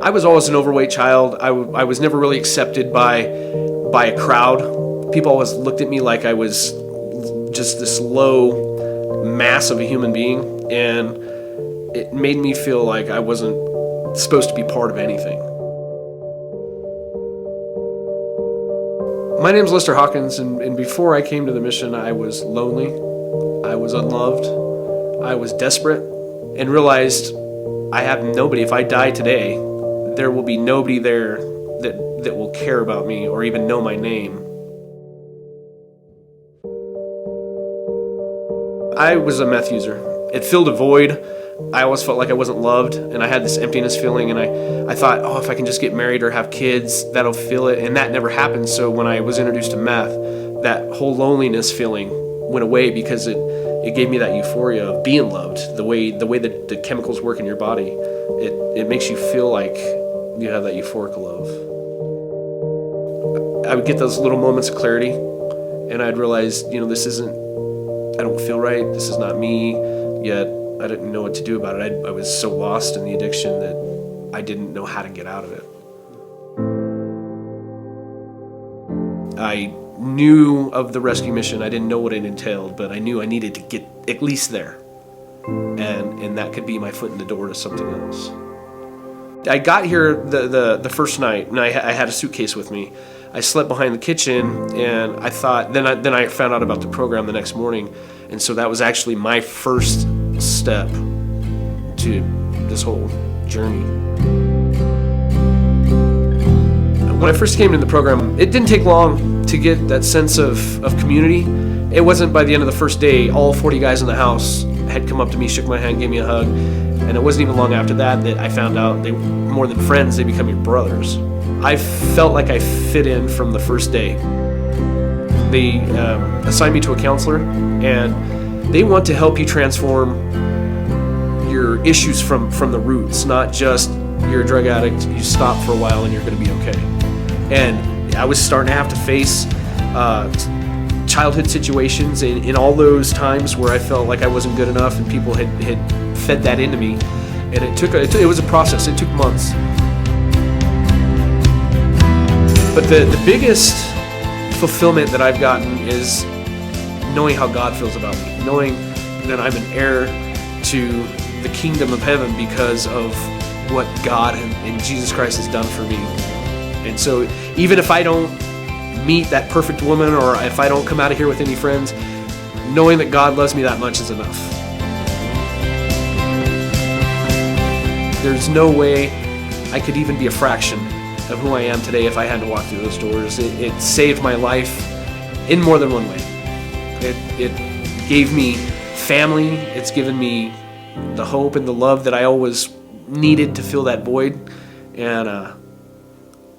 I was always an overweight child. I was never really accepted by a crowd. People always looked at me like I was just this low mass of a human being, and it made me feel like I wasn't supposed to be part of anything. My name's Lester Hawkins, and before I came to the mission, I was lonely, I was unloved, I was desperate, and realized I have nobody. If I die today, there will be nobody there that will care about me or even know my name. I was a meth user. It filled a void. I always felt like I wasn't loved, and I had this emptiness feeling, and I thought, if I can just get married or have kids, that'll fill it, and that never happened. So when I was introduced to meth, that whole loneliness feeling went away because it gave me that euphoria of being loved. The way that the chemicals work in your body, it makes you feel like you have that euphoric love. I would get those little moments of clarity, and I'd realize, this isn't, I don't feel right, this is not me, yet I didn't know what to do about it. I was so lost in the addiction that I didn't know how to get out of it. I knew of the rescue mission. I didn't know what it entailed, but I knew I needed to get at least there. And that could be my foot in the door to something else. I got here the first night, and I had a suitcase with me. I slept behind the kitchen, and I thought, then I found out about the program the next morning, and so that was actually my first step to this whole journey. When I first came into the program, it didn't take long to get that sense of community. It wasn't by the end of the first day, all 40 guys in the house had come up to me, shook my hand, gave me a hug, and it wasn't even long after that I found out they were more than friends, they become your brothers. I felt like I fit in from the first day. They assigned me to a counselor, and they want to help you transform your issues from the roots, not just you're a drug addict, you stop for a while and you're going to be okay. And I was starting to have to face childhood situations in all those times where I felt like I wasn't good enough, and people had fed that into me. And it was a process. It took months. But the biggest fulfillment that I've gotten is knowing how God feels about me, knowing that I'm an heir to the kingdom of heaven because of what God and Jesus Christ has done for me. And so even if I don't meet that perfect woman, or if I don't come out of here with any friends, knowing that God loves me that much is enough. There's no way I could even be a fraction of who I am today if I hadn't walked through those doors. It saved my life in more than one way. It gave me family. It's given me the hope and the love that I always needed to fill that void. And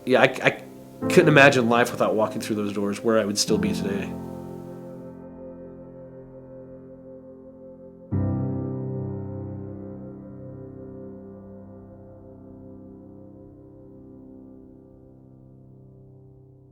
I couldn't imagine life without walking through those doors, where I would still be today.